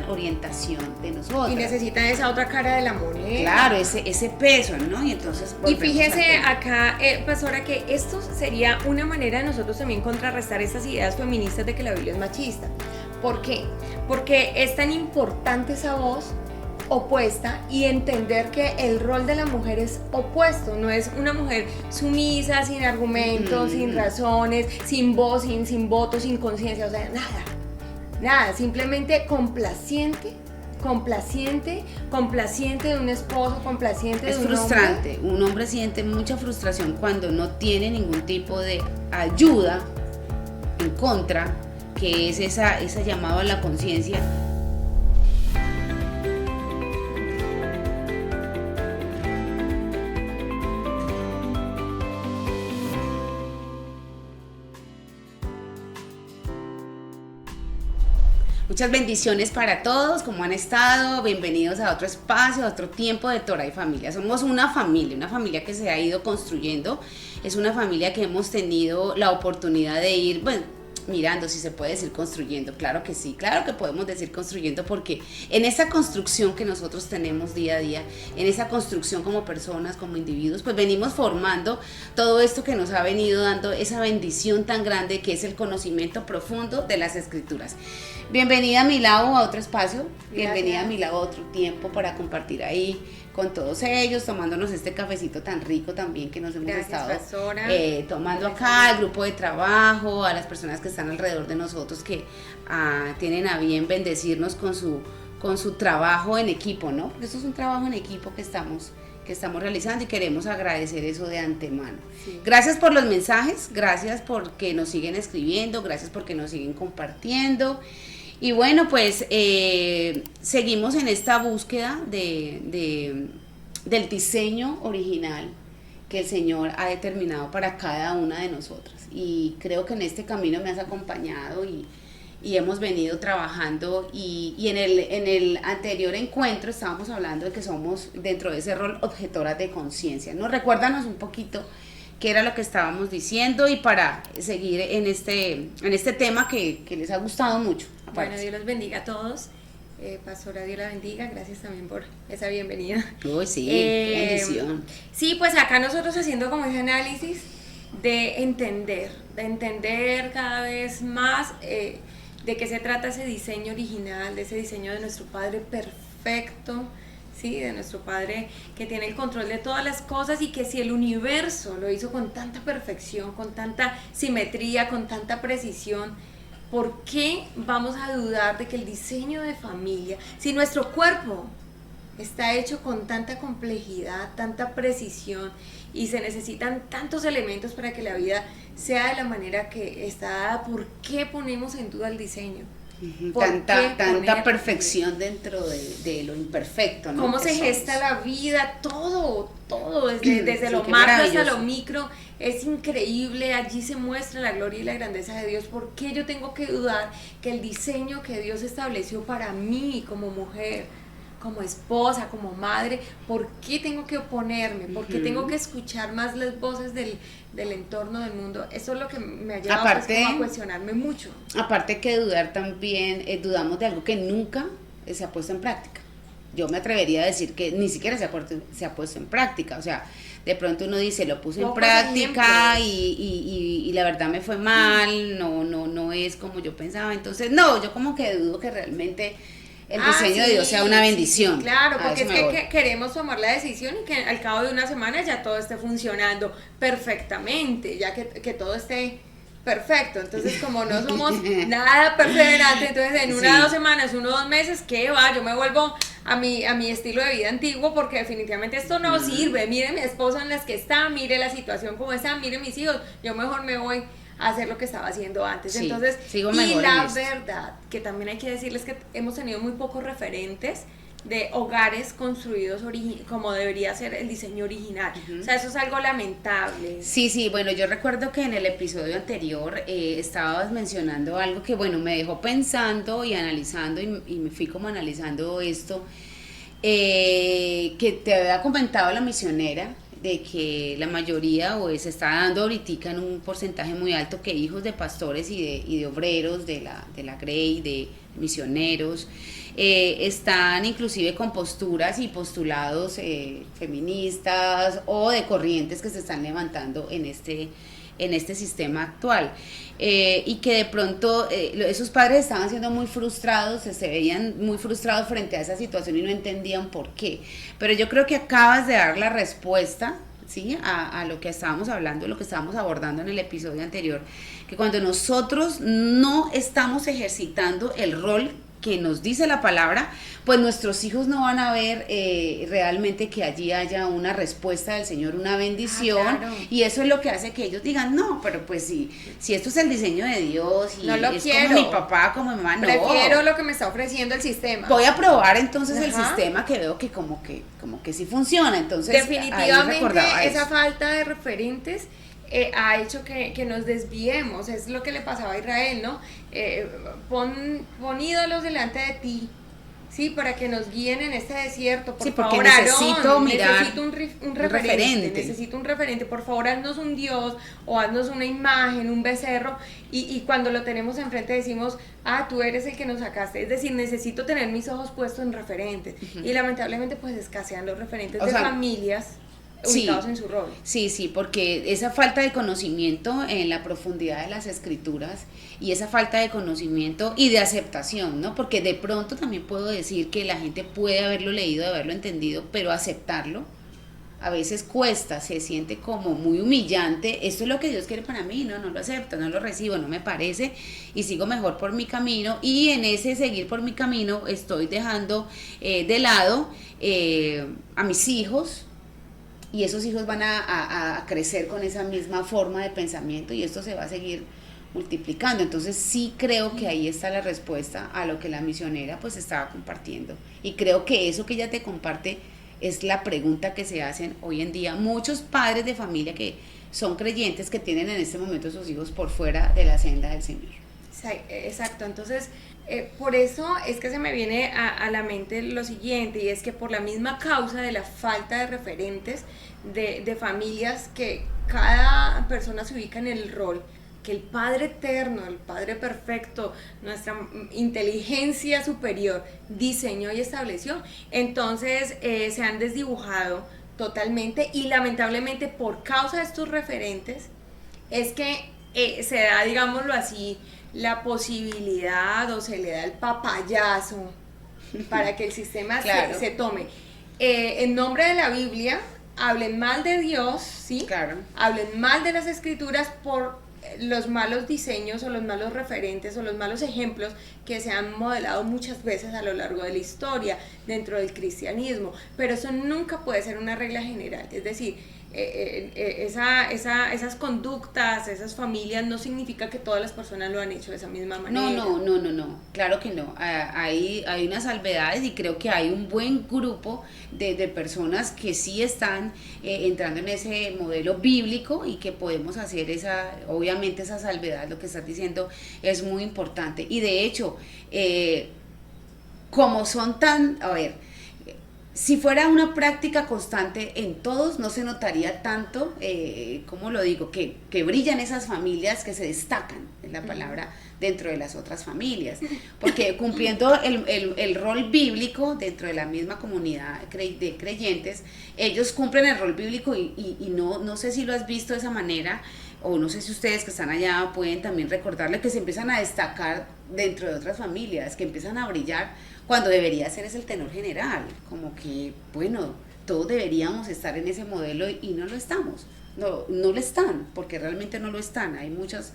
orientación de nosotros. Y necesitan esa otra cara de la moneda. Claro, ese peso, ¿no? Y entonces y fíjese acá, pastora, que esto sería una manera de nosotros también contrarrestar estas ideas feministas de que la Biblia es machista. ¿Por qué? Porque es tan importante esa voz opuesta y entender que el rol de la mujer es opuesto, no es una mujer sumisa, sin argumentos, sin razones, sin voz, sin voto, sin conciencia, o sea, nada, simplemente complaciente de un esposo, complaciente de un hombre. Es frustrante, un hombre siente mucha frustración cuando no tiene ningún tipo de ayuda en contra, que es esa llamado a la conciencia. Muchas bendiciones para todos, ¿cómo han estado? Bienvenidos a otro espacio, a otro tiempo de Torah y Familia. Somos una familia que se ha ido construyendo, es una familia que hemos tenido la oportunidad de ir, mirando, si se puede decir construyendo, claro que sí, claro que podemos decir construyendo, porque en esa construcción que nosotros tenemos día a día, en esa construcción como personas, como individuos, pues venimos formando todo esto que nos ha venido dando esa bendición tan grande que es el conocimiento profundo de las Escrituras. Bienvenida Milagro a otro espacio, bienvenida Milagro a otro tiempo para compartir ahí con todos ellos, tomándonos este cafecito tan rico también que nos hemos estado tomando acá, al grupo de trabajo, a las personas que están alrededor de nosotros que tienen a bien bendecirnos con su trabajo en equipo, ¿no? Porque esto es un trabajo en equipo que estamos realizando y queremos agradecer eso de antemano. Sí. Gracias por los mensajes, gracias porque nos siguen escribiendo, gracias porque nos siguen compartiendo. Y bueno, pues seguimos en esta búsqueda del diseño original que el Señor ha determinado para cada una de nosotras. Y creo que en este camino me has acompañado y hemos venido trabajando y en el anterior encuentro estábamos hablando de que somos dentro de ese rol objetoras de conciencia, ¿no? Recuérdanos un poquito qué era lo que estábamos diciendo y para seguir en este tema que les ha gustado mucho. Bueno, Dios los bendiga a todos. Pastora, Dios la bendiga, gracias también por esa bienvenida. Uy, sí, bendición. Sí, pues acá nosotros haciendo como ese análisis de entender cada vez más de qué se trata ese diseño original, de ese diseño de nuestro Padre perfecto, ¿sí? De nuestro Padre que tiene el control de todas las cosas y que si el universo lo hizo con tanta perfección, con tanta simetría, con tanta precisión, ¿por qué vamos a dudar de que el diseño de familia, si nuestro cuerpo está hecho con tanta complejidad, tanta precisión y se necesitan tantos elementos para que la vida sea de la manera que está dada, ¿por qué ponemos en duda el diseño? Tanta perfección dentro de lo imperfecto, ¿no? Cómo se gesta la vida, todo, desde lo macro hasta lo micro, es increíble, allí se muestra la gloria y la grandeza de Dios. ¿Por qué yo tengo que dudar que el diseño que Dios estableció para mí como mujer, como esposa, como madre, por qué tengo que oponerme? ¿Por qué tengo que escuchar más las voces del entorno del mundo? Eso es lo que me ha llevado a cuestionarme mucho. Aparte que dudar también, dudamos de algo que nunca se ha puesto en práctica. Yo me atrevería a decir que ni siquiera se ha puesto en práctica, o sea, de pronto uno dice, lo puse en práctica y la verdad me fue mal, no es como yo pensaba, entonces no, yo como que dudo que realmente el diseño de Dios sea una bendición. Sí, claro, porque es que queremos tomar la decisión y que al cabo de una semana ya todo esté funcionando perfectamente, ya que todo esté perfecto. Entonces, como no somos nada perseverantes, entonces en 1 o 2 semanas, 1 o 2 meses, ¿qué va? Yo me vuelvo a mi estilo de vida antiguo porque definitivamente esto no sirve. Mire mi esposo en las que está, mire la situación como está, mire mis hijos, yo mejor me voy a hacer lo que estaba haciendo antes. Sí, entonces, sigo y la verdad, que también hay que decirles que hemos tenido muy pocos referentes de hogares construidos como debería ser el diseño original. O sea, eso es algo lamentable. Sí, bueno, yo recuerdo que en el episodio anterior estabas mencionando algo que, bueno, me dejó pensando y analizando y me fui como analizando esto, que te había comentado la misionera, de que la mayoría se está dando ahorita en un porcentaje muy alto que hijos de pastores y de obreros de la Grey, de misioneros, están inclusive con posturas y postulados feministas o de corrientes que se están levantando en este sistema actual, y que de pronto esos padres estaban siendo muy frustrados, se veían muy frustrados frente a esa situación y no entendían por qué. Pero yo creo que acabas de dar la respuesta, ¿sí? A lo que estábamos hablando, lo que estábamos abordando en el episodio anterior, que cuando nosotros no estamos ejercitando el rol que nos dice la palabra, pues nuestros hijos no van a ver realmente que allí haya una respuesta del Señor, una bendición, claro. Y eso es lo que hace que ellos digan, no, pero pues si esto es el diseño de Dios y no lo es quiero. como mi papá, como mi mamá, no. Prefiero lo que me está ofreciendo el sistema. Voy a probar entonces el Ajá. sistema que veo que como que sí funciona, entonces definitivamente esa falta de referentes ha hecho que nos desviemos. Es lo que le pasaba a Israel, ¿no? Pon ídolos delante de ti, sí, para que nos guíen en este desierto. Por favor, necesito Aarón, mirar necesito un referente, necesito un referente. Por favor, haznos un Dios o haznos una imagen, un becerro, y cuando lo tenemos enfrente decimos, tú eres el que nos sacaste. Es decir, necesito tener mis ojos puestos en referentes. Y lamentablemente pues escasean los referentes de familias ubicados en su rol. Sí, porque esa falta de conocimiento en la profundidad de las escrituras y esa falta de conocimiento y de aceptación, ¿no? Porque de pronto también puedo decir que la gente puede haberlo leído, haberlo entendido, pero aceptarlo a veces cuesta, se siente como muy humillante. Esto es lo que Dios quiere para mí, no lo acepto, no lo recibo, no me parece, y sigo mejor por mi camino, y en ese seguir por mi camino estoy dejando de lado a mis hijos, y esos hijos van a crecer con esa misma forma de pensamiento y esto se va a seguir multiplicando. Entonces sí creo que ahí está la respuesta a lo que la misionera pues estaba compartiendo, y creo que eso que ella te comparte es la pregunta que se hacen hoy en día muchos padres de familia que son creyentes, que tienen en este momento a sus hijos por fuera de la senda del Señor. Exacto, entonces por eso es que se me viene a la mente lo siguiente, y es que por la misma causa de la falta de referentes de familias, que cada persona se ubica en el rol que el Padre Eterno, el Padre Perfecto, nuestra inteligencia superior diseñó y estableció, entonces se han desdibujado totalmente, y lamentablemente por causa de estos referentes es que se da, digámoslo así, la posibilidad, o se le da el papayazo para que el sistema claro. se tome. En nombre de la Biblia, hablen mal de Dios, ¿sí? Claro. Hablen mal de las escrituras por los malos diseños o los malos referentes o los malos ejemplos que se han modelado muchas veces a lo largo de la historia dentro del cristianismo, pero eso nunca puede ser una regla general. Es decir, esas conductas, esas familias, no significa que todas las personas lo han hecho de esa misma manera. No, claro que no. Hay unas salvedades, y creo que hay un buen grupo de personas que sí están entrando en ese modelo bíblico, y que podemos hacer obviamente esa salvedad. Lo que estás diciendo es muy importante, y de hecho como son si fuera una práctica constante en todos, no se notaría tanto, ¿cómo lo digo? Que brillan esas familias, que se destacan, en la palabra, dentro de las otras familias. Porque cumpliendo el rol bíblico dentro de la misma comunidad de creyentes, ellos cumplen el rol bíblico, y no sé si lo has visto de esa manera, o no sé si ustedes que están allá pueden también recordarle que se empiezan a destacar dentro de otras familias, que empiezan a brillar, cuando debería ser el tenor general, como que, bueno, todos deberíamos estar en ese modelo, y no lo estamos, no lo están, porque realmente no lo están, hay muchos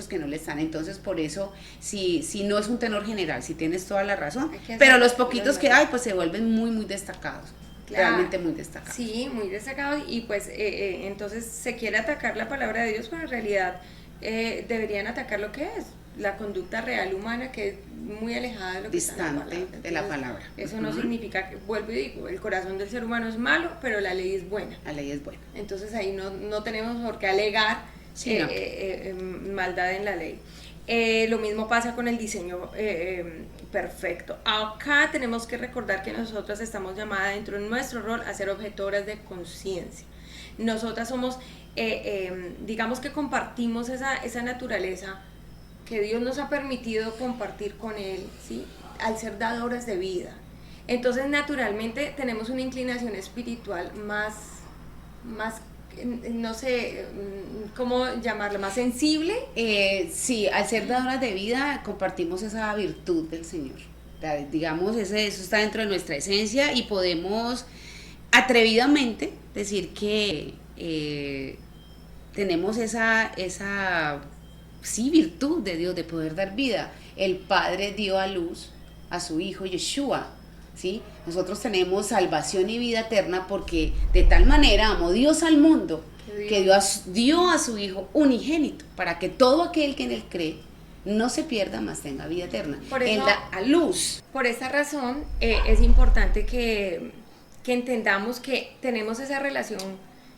que no lo están. Entonces por eso, si no es un tenor general, si tienes toda la razón, pero los poquitos que hay pues se vuelven muy muy destacados. Claro, realmente muy destacados. Sí, muy destacados, y pues entonces se quiere atacar la palabra de Dios, pero en realidad deberían atacar lo que es la conducta real humana, que es muy alejada de lo que distante está en la palabra. Eso no significa que, vuelvo y digo, el corazón del ser humano es malo, pero la ley es buena. La ley es buena. Entonces ahí no tenemos por qué alegar maldad en la ley. Lo mismo pasa con el diseño perfecto. Acá tenemos que recordar que nosotras estamos llamadas dentro de nuestro rol a ser objetoras de conciencia. Nosotras somos, digamos que compartimos esa naturaleza que Dios nos ha permitido compartir con Él, ¿sí? al ser dadoras de vida. Entonces naturalmente tenemos una inclinación espiritual más no sé cómo llamarlo, más sensible. Sí, al ser dadoras de vida compartimos esa virtud del Señor. Digamos, eso está dentro de nuestra esencia y podemos atrevidamente decir que tenemos esa sí, virtud de Dios de poder dar vida. El Padre dio a luz a su Hijo Yeshua, ¿sí? Nosotros tenemos salvación y vida eterna porque de tal manera amó Dios al mundo que dio a su Hijo unigénito para que todo aquel que en él cree no se pierda, mas tenga vida eterna. Por eso, él da a luz. Por esa razón es importante que entendamos que tenemos esa relación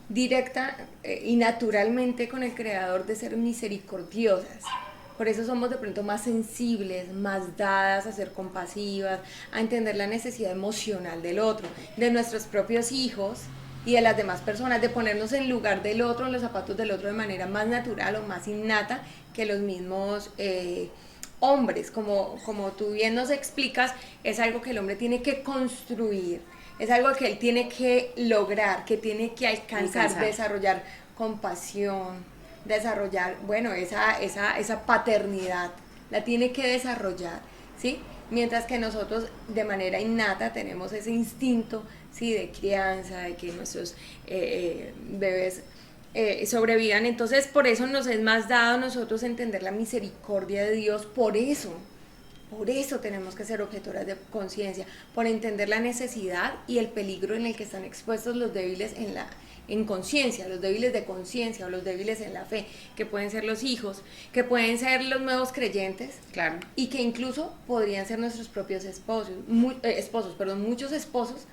directa y naturalmente con el Creador de ser misericordiosas. Por eso somos de pronto más sensibles, más dadas a ser compasivas, a entender la necesidad emocional del otro, de nuestros propios hijos y de las demás personas, de ponernos en lugar del otro, en los zapatos del otro de manera más natural o más innata que los mismos hombres. Como tú bien nos explicas, es algo que el hombre tiene que construir, es algo que él tiene que lograr, que tiene que alcanzar. Desarrollar compasión, desarrollar, bueno, esa paternidad, la tiene que desarrollar, ¿sí? Mientras que nosotros de manera innata tenemos ese instinto, ¿sí? De crianza, de que nuestros bebés sobrevivan. Entonces por eso nos es más dado a nosotros entender la misericordia de Dios. Por eso tenemos que ser objetoras de conciencia, por entender la necesidad y el peligro en el que están expuestos los débiles en conciencia, los débiles de conciencia o los débiles en la fe, que pueden ser los hijos, que pueden ser los nuevos creyentes, claro, y que incluso podrían ser nuestros propios esposos. Muchos esposos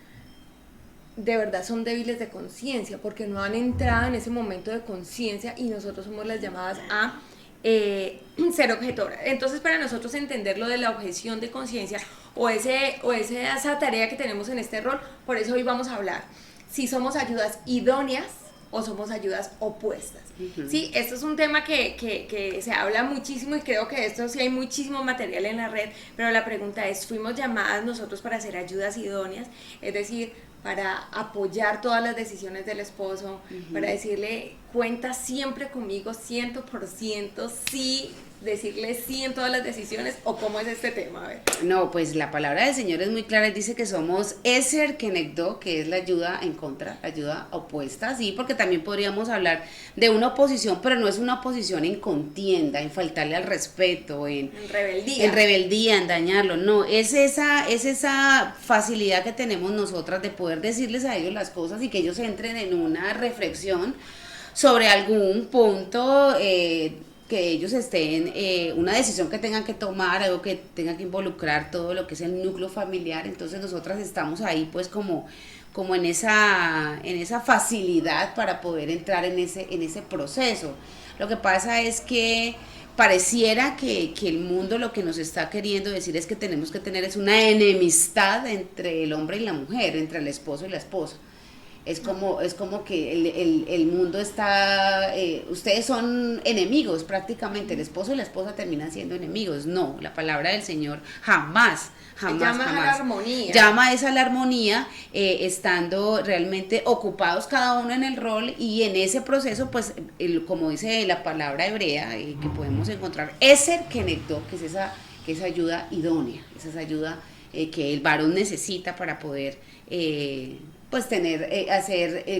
de verdad son débiles de conciencia porque no han entrado en ese momento de conciencia y nosotros somos las llamadas a ser objetora. Entonces para nosotros entender lo de la objeción de conciencia o esa tarea que tenemos en este rol, por eso hoy vamos a hablar si somos ayudas idóneas o somos ayudas opuestas. Uh-huh. Sí, esto es un tema que se habla muchísimo y creo que esto sí hay muchísimo material en la red, pero la pregunta es, ¿fuimos llamadas nosotros para ser ayudas idóneas? Es decir, para apoyar todas las decisiones del esposo, uh-huh, para decirle, cuenta siempre conmigo 100%, sí, decirle sí en todas las decisiones, o cómo es este tema. A ver. No, pues la palabra del Señor es muy clara, dice que somos Eser Kenegdo, que es la ayuda en contra, la ayuda opuesta, sí, porque también podríamos hablar de una oposición, pero no es una oposición en contienda, en faltarle al respeto, en rebeldía, en dañarlo, no, es esa facilidad que tenemos nosotras de poder decirles a ellos las cosas y que ellos entren en una reflexión sobre algún punto que ellos estén, una decisión que tengan que tomar, algo que tenga que involucrar todo lo que es el núcleo familiar. Entonces nosotras estamos ahí pues como en esa facilidad para poder entrar en ese proceso. Lo que pasa es que pareciera que el mundo lo que nos está queriendo decir es que tenemos que tener es una enemistad entre el hombre y la mujer, entre el esposo y la esposa. Es como que el mundo está, ustedes son enemigos prácticamente, el esposo y la esposa terminan siendo enemigos. No, la palabra del Señor jamás llama a la armonía. Llama esa a la armonía, estando realmente ocupados cada uno en el rol y en ese proceso, pues, como dice la palabra hebrea, que podemos encontrar, Eser Kenegdo, que es esa ayuda idónea, esa ayuda que el varón necesita para poder pues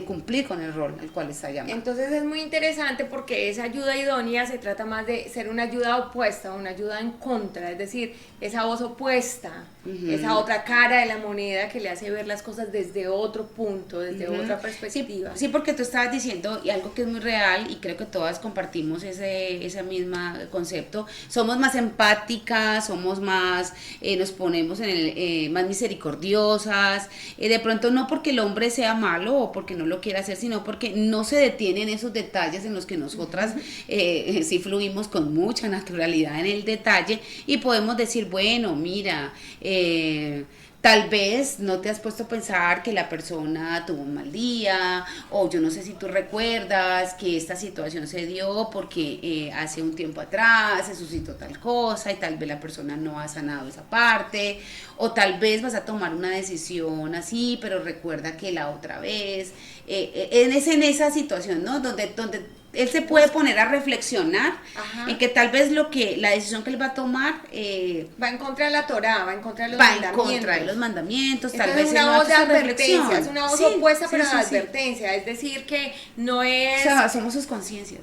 cumplir con el rol al cual está llamado. Entonces es muy interesante porque esa ayuda idónea se trata más de ser una ayuda opuesta, una ayuda en contra, es decir, esa voz opuesta, uh-huh, esa otra cara de la moneda que le hace ver las cosas desde otro punto, desde uh-huh, otra perspectiva. Sí, porque tú estabas diciendo, y algo que es muy real, y creo que todas compartimos ese mismo concepto, somos más empáticas, somos más, nos ponemos más misericordiosas, de pronto no porque el hombre sea malo o porque no lo quiera hacer, sino porque no se detiene en esos detalles en los que nosotras sí fluimos con mucha naturalidad en el detalle y podemos decir, bueno, mira, Tal vez no te has puesto a pensar que la persona tuvo un mal día, o yo no sé si tú recuerdas que esta situación se dio porque hace un tiempo atrás se suscitó tal cosa y tal vez la persona no ha sanado esa parte, o tal vez vas a tomar una decisión así, pero recuerda que la otra vez, en esa situación, ¿no? Donde él se puede poner a reflexionar. Ajá. En que tal vez la decisión que él va a tomar va en contra de la Torá, va en contra de los va mandamientos. En contra de los mandamientos, entonces, tal vez es una voz de advertencia, es una voz opuesta pero de advertencia, es decir que no es... O sea, somos sus conciencias.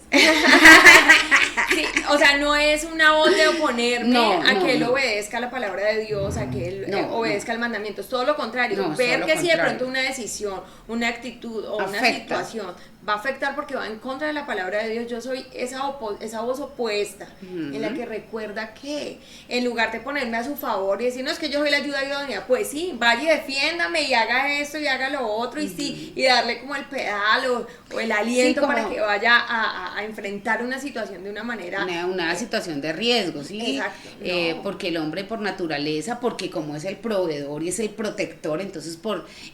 Sí, o sea, no es una voz de oponerme a que él obedezca la palabra de Dios, a que él obedezca el mandamiento, es todo lo contrario, ver que si de pronto una decisión, una actitud o una situación va a afectar porque va en contra de la palabra de Dios, yo soy esa voz opuesta, en la que recuerda que en lugar de ponerme a su favor y decir, no, es que yo soy la ayuda idónea, pues sí, vaya y defiéndame y haga esto y haga lo otro y sí, y darle como el pedal o el aliento para que vaya a enfrentar una situación de una manera... Una situación de riesgo, ¿sí? Exacto. Porque el hombre por naturaleza, porque como es el proveedor y es el protector, entonces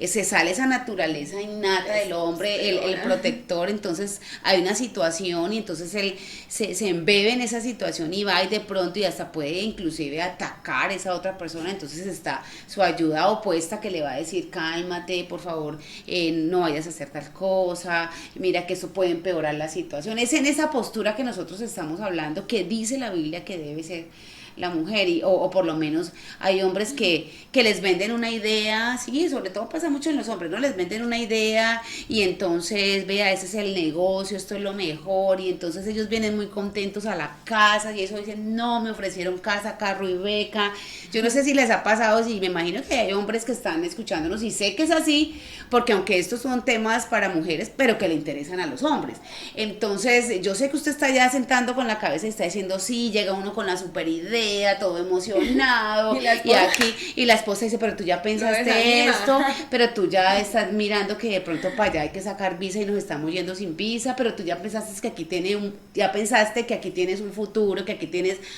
se sale esa naturaleza innata del hombre, el protector, entonces hay una situación y entonces él se embebe en esa situación y va y de pronto y hasta puede inclusive atacar a esa otra persona, entonces está su ayuda opuesta que le va a decir cálmate, por favor, no vayas a hacer tal cosa, mira que eso puede empeorar la situación. Es en esa postura que nosotros estamos hablando, que dice la Biblia que debe ser la mujer, o por lo menos hay hombres que les venden una idea, sí, sobre todo pasa mucho en los hombres, ¿no? Les venden una idea y entonces, vea, ese es el negocio, esto es lo mejor, y entonces ellos vienen muy contentos a la casa y eso dicen, no, me ofrecieron casa, carro y beca. Yo no sé si les ha pasado, sí, me imagino que hay hombres que están escuchándonos y sé que es así, porque aunque estos son temas para mujeres, pero que le interesan a los hombres. Entonces, yo sé que usted está ya sentando con la cabeza y está diciendo, sí, llega uno con la super idea, todo emocionado y la esposa dice, pero tú ya pensaste esto, pero tú ya estás mirando que de pronto para allá hay que sacar visa y nos estamos yendo sin visa, pero tú ya pensaste que aquí pensaste que aquí tienes un futuro, que aquí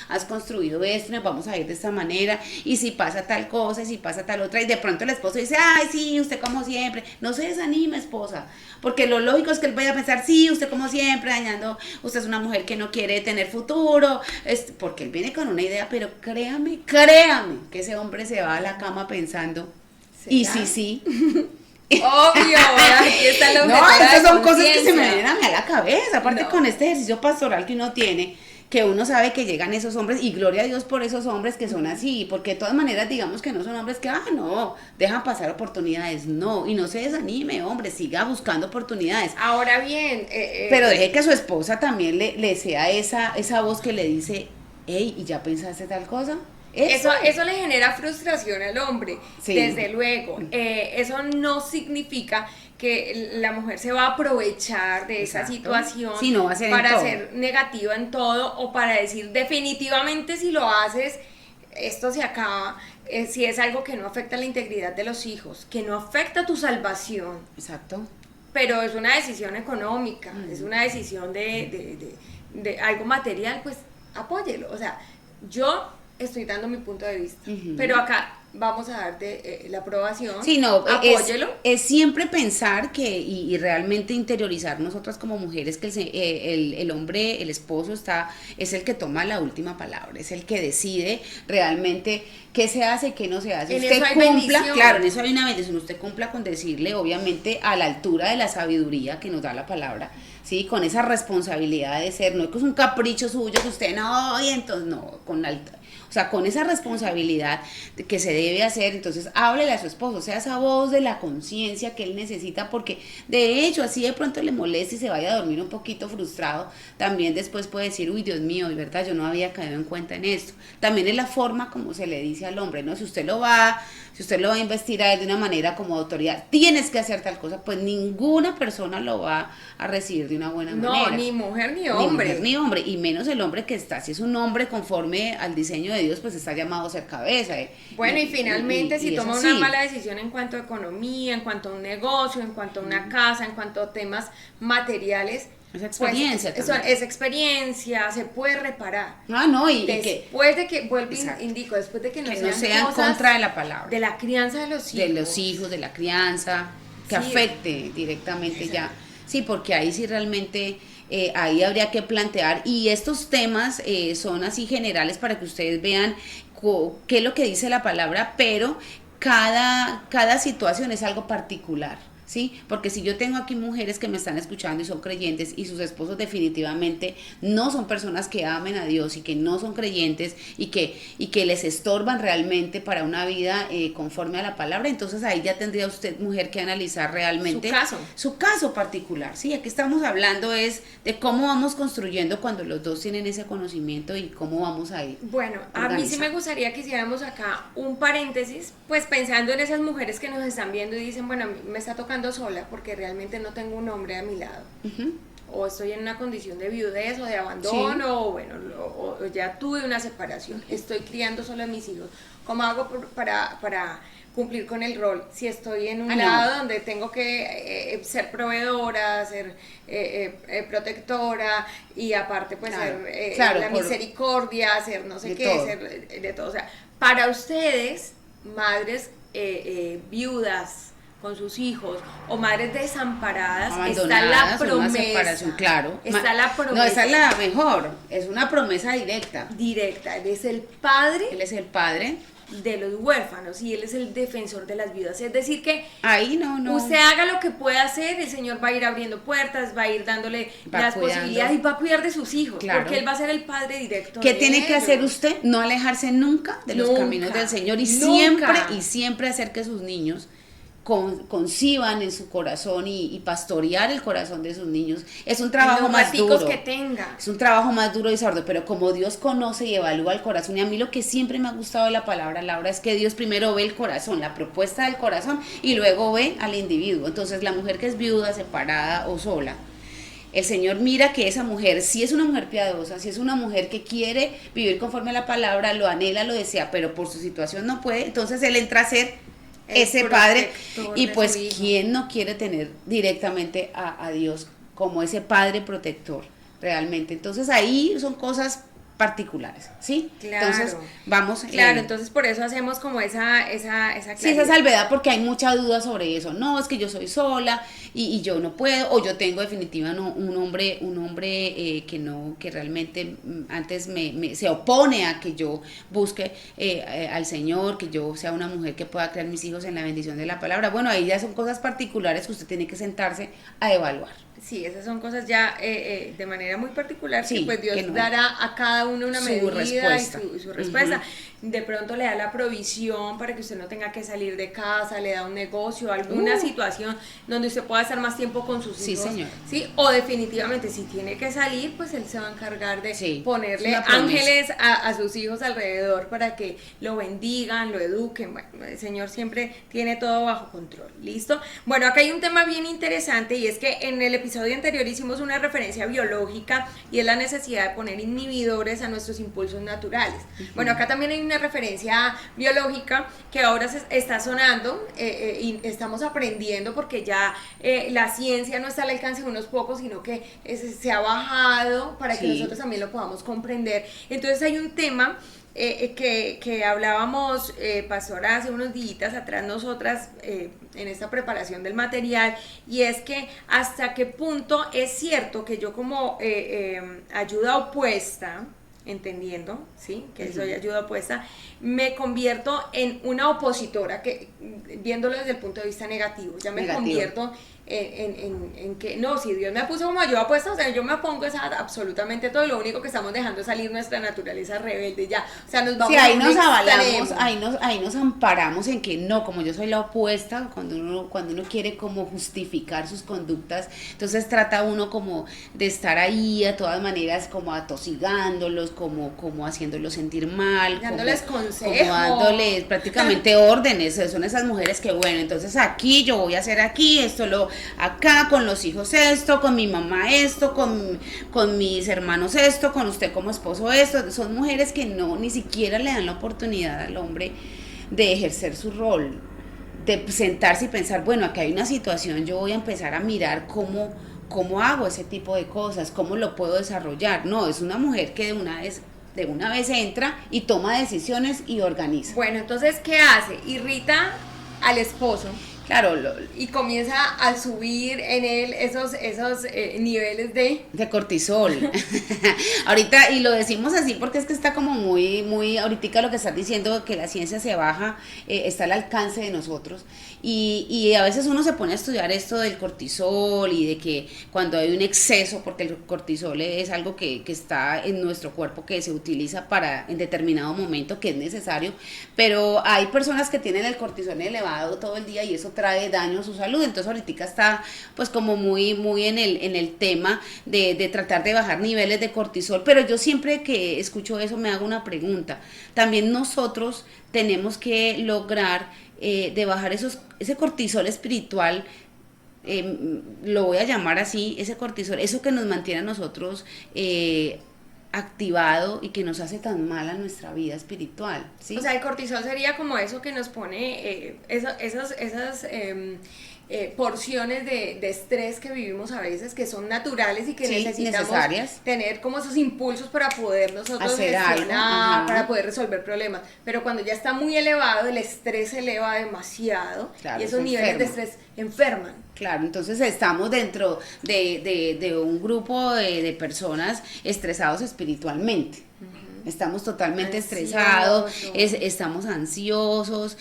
has construido esto, nos vamos a ir de esta manera, y si pasa tal cosa, y si pasa tal otra, y de pronto el esposo dice, ay sí, usted como siempre, no se desanime, esposa, porque lo lógico es que él vaya a pensar, sí, usted como siempre, dañando, usted es una mujer que no quiere tener futuro, porque él viene con una idea, pero créame, que ese hombre se va a la cama pensando, y sí. Obvio, aquí está la no, estas son cosas que se me vienen a mí a la cabeza, aparte con este ejercicio pastoral que uno tiene, que uno sabe que llegan esos hombres, y gloria a Dios por esos hombres que son así, porque de todas maneras digamos que no son hombres que, no, dejan pasar oportunidades, no, y no se desanime, hombre, siga buscando oportunidades. Ahora bien, pero deje que a su esposa también le sea esa voz que le dice, hey, ¿y ya pensaste tal cosa? Eso le genera frustración al hombre, sí. Desde luego. Eso no significa que la mujer se va a aprovechar de esa situación sí, no va a ser para ser negativa en todo o para decir definitivamente si lo haces, esto se acaba. Si es algo que no afecta la integridad de los hijos, que no afecta tu salvación. Exacto. Pero es una decisión económica, es una decisión de algo material, pues apóyelo. O sea, yo estoy dando mi punto de vista, pero acá vamos a darte la aprobación. Sí, no, apóyelo. Es siempre pensar que y realmente interiorizar nosotras como mujeres que el hombre, el esposo es el que toma la última palabra, es el que decide realmente qué se hace y qué no se hace. En usted eso hay cumpla, bendición. claro, en eso hay una bendición, usted cumpla con decirle, obviamente, a la altura de la sabiduría que nos da la palabra, sí, con esa responsabilidad de ser, no es que es un capricho suyo que usted no, y entonces no, o sea, con esa responsabilidad que se debe hacer, entonces háblele a su esposo, sea esa voz de la conciencia que él necesita, porque de hecho así de pronto le molesta y se vaya a dormir un poquito frustrado, también después puede decir, uy, Dios mío, de verdad yo no había caído en cuenta en esto. También es la forma como se le dice al hombre, ¿no? Si usted lo va a investir a él de una manera como autoridad, tienes que hacer tal cosa, pues ninguna persona lo va a recibir de una buena manera. No, ni mujer ni hombre. Ni mujer ni hombre, y menos el hombre que está, si es un hombre conforme al diseño de Dios, pues está llamado a ser cabeza. Bueno, y finalmente si toma una mala decisión en cuanto a economía, en cuanto a un negocio, en cuanto a una casa, en cuanto a temas materiales, Esa experiencia pues, también. esa experiencia se puede reparar. Ah, no, y Después de que, vuelvo Exacto. indico, después de que que no sea en cosas contra de la palabra. de la crianza de los hijos. De los hijos, de la crianza, que Sí. afecte directamente Exacto. ya. Sí, porque ahí sí realmente, ahí habría que plantear, y estos temas son así generales para que ustedes vean qué es lo que dice la palabra, pero cada situación es algo particular. ¿Sí? Porque si yo tengo aquí mujeres que me están escuchando y son creyentes y sus esposos definitivamente no son personas que amen a Dios y que no son creyentes y que les estorban realmente para una vida conforme a la palabra, entonces ahí ya tendría usted, mujer, que analizar realmente su caso particular. ¿Sí? Aquí estamos hablando es de cómo vamos construyendo cuando los dos tienen ese conocimiento y cómo vamos a ir. Bueno, a mí sí me gustaría que hiciéramos acá un paréntesis, pues pensando en esas mujeres que nos están viendo y dicen, bueno, a mí me está tocando sola porque realmente no tengo un hombre a mi lado. Uh-huh. O estoy en una condición de viudez o de abandono, sí. O bueno, o ya tuve una separación, estoy criando solo a mis hijos. ¿Cómo hago para cumplir con el rol? Si estoy en un lado donde tengo que ser proveedora, ser protectora y aparte pues ser la misericordia, ser no sé qué, todo. Ser de todo. O sea, para ustedes, madres viudas, con sus hijos o madres desamparadas, está la promesa. Claro. Está la promesa. No, esa es la mejor, es una promesa directa. Directa, él es el padre. Él es el padre de los huérfanos y él es el defensor de las viudas. Es decir que ahí no. Usted haga lo que pueda hacer, el Señor va a ir abriendo puertas, va a ir dándole las posibilidades y va a cuidar de sus hijos, claro. Porque él va a ser el padre directo. ¿Qué tiene que hacer usted? No alejarse nunca de los caminos del Señor y siempre hacer que sus niños conciban en su corazón y pastorear el corazón de sus niños. Es un trabajo más duro. Que tenga. Es un trabajo más duro y sordo, pero como Dios conoce y evalúa el corazón, y a mí lo que siempre me ha gustado de la palabra, Laura, es que Dios primero ve el corazón, la propuesta del corazón, y luego ve al individuo. Entonces la mujer que es viuda, separada o sola, el Señor mira que esa mujer, si es una mujer piadosa, si es una mujer que quiere vivir conforme a la palabra, lo anhela, lo desea, pero por su situación no puede, entonces Él entra a ser ese padre, y pues quién no quiere tener directamente a Dios como ese padre protector realmente. Entonces ahí son cosas particulares, ¿sí? Claro. Entonces vamos. Claro, entonces por eso hacemos como esa claridad. Sí, esa salvedad, porque hay mucha duda sobre eso. No, es que yo soy sola y yo no puedo, o yo tengo definitivamente un hombre que realmente antes se opone a que yo busque al Señor, que yo sea una mujer que pueda criar mis hijos en la bendición de la palabra. Bueno, ahí ya son cosas particulares que usted tiene que sentarse a evaluar. Sí, esas son cosas ya de manera muy particular, sí, que pues Dios dará a cada uno una medida respuesta. Y su respuesta. Uh-huh. De pronto le da la provisión para que usted no tenga que salir de casa, le da un negocio, alguna situación donde usted pueda estar más tiempo con sus hijos. Sí, señor. ¿Sí? O definitivamente si tiene que salir, pues él se va a encargar de ponerle ángeles a sus hijos alrededor para que lo bendigan, lo eduquen. Bueno, el Señor siempre tiene todo bajo control. ¿Listo? Bueno, acá hay un tema bien interesante y es que en el episodio anterior hicimos una referencia biológica y es la necesidad de poner inhibidores a nuestros impulsos naturales. Uh-huh. Bueno, acá también hay una referencia biológica que ahora se está sonando y estamos aprendiendo porque ya la ciencia no está al alcance de unos pocos, sino que se ha bajado para que nosotros también lo podamos comprender. Entonces hay un tema que hablábamos, pastora, hace unos días atrás nosotras en esta preparación del material, y es que hasta qué punto es cierto que yo como ayuda opuesta, entendiendo, ¿sí? Que soy ayuda opuesta, me convierto en una opositora, que viéndolo desde el punto de vista negativo, ya me convierto en que, no, si Dios me puso como ayuda opuesta, o sea, yo me opongo a absolutamente todo, y lo único que estamos dejando es salir nuestra naturaleza rebelde, ya, o sea, nos vamos ahí nos avalamos, ahí nos amparamos en que no, como yo soy la opuesta, cuando uno quiere como justificar sus conductas, entonces trata uno como de estar ahí a todas maneras, como atosigándolos, como haciéndolos sentir mal, dándoles consejos, como dándoles prácticamente órdenes. Son esas mujeres que, bueno, entonces aquí yo voy a hacer aquí, acá con los hijos esto, con mi mamá esto, con mis hermanos esto, con usted como esposo esto. Son mujeres que ni siquiera le dan la oportunidad al hombre de ejercer su rol, de sentarse y pensar, bueno, acá hay una situación, yo voy a empezar a mirar cómo ¿cómo hago ese tipo de cosas? ¿Cómo lo puedo desarrollar? No, es una mujer que de una vez entra y toma decisiones y organiza. Bueno, entonces, ¿qué hace? Irrita al esposo. Claro, y comienza a subir en él esos niveles de cortisol. Ahorita, y lo decimos así porque es que está como muy, ahorita lo que estás diciendo, que la ciencia se baja, está al alcance de nosotros. Y a veces uno se pone a estudiar esto del cortisol y de que cuando hay un exceso, porque el cortisol es algo que está en nuestro cuerpo, que se utiliza en determinado momento, que es necesario, pero hay personas que tienen el cortisol elevado todo el día y eso trae daño a su salud. Entonces ahorita está pues como muy en el tema de tratar de bajar niveles de cortisol, pero yo siempre que escucho eso me hago una pregunta. También nosotros tenemos que lograr de bajar ese cortisol espiritual, lo voy a llamar así, ese cortisol, eso que nos mantiene a nosotros activado y que nos hace tan mal a nuestra vida espiritual, ¿sí? O sea, el cortisol sería como eso que nos pone esas porciones de estrés que vivimos a veces, que son naturales y que necesitamos tener como esos impulsos para poder nosotros hacer gestionar, para poder resolver problemas. Pero cuando ya está muy elevado, el estrés se eleva demasiado, claro, y esos niveles de estrés enferman. Claro, entonces estamos dentro de un grupo de personas estresados espiritualmente. Estamos totalmente estresados, estamos ansiosos,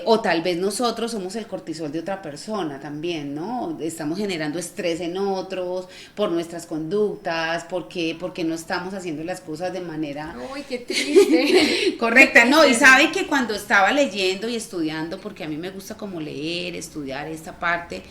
o tal vez nosotros somos el cortisol de otra persona también, ¿no? Estamos generando estrés en otros por nuestras conductas, porque no estamos haciendo las cosas de manera... ¡Uy, qué triste! Correcta, no, y sabe que cuando estaba leyendo y estudiando, porque a mí me gusta como leer, estudiar esta parte,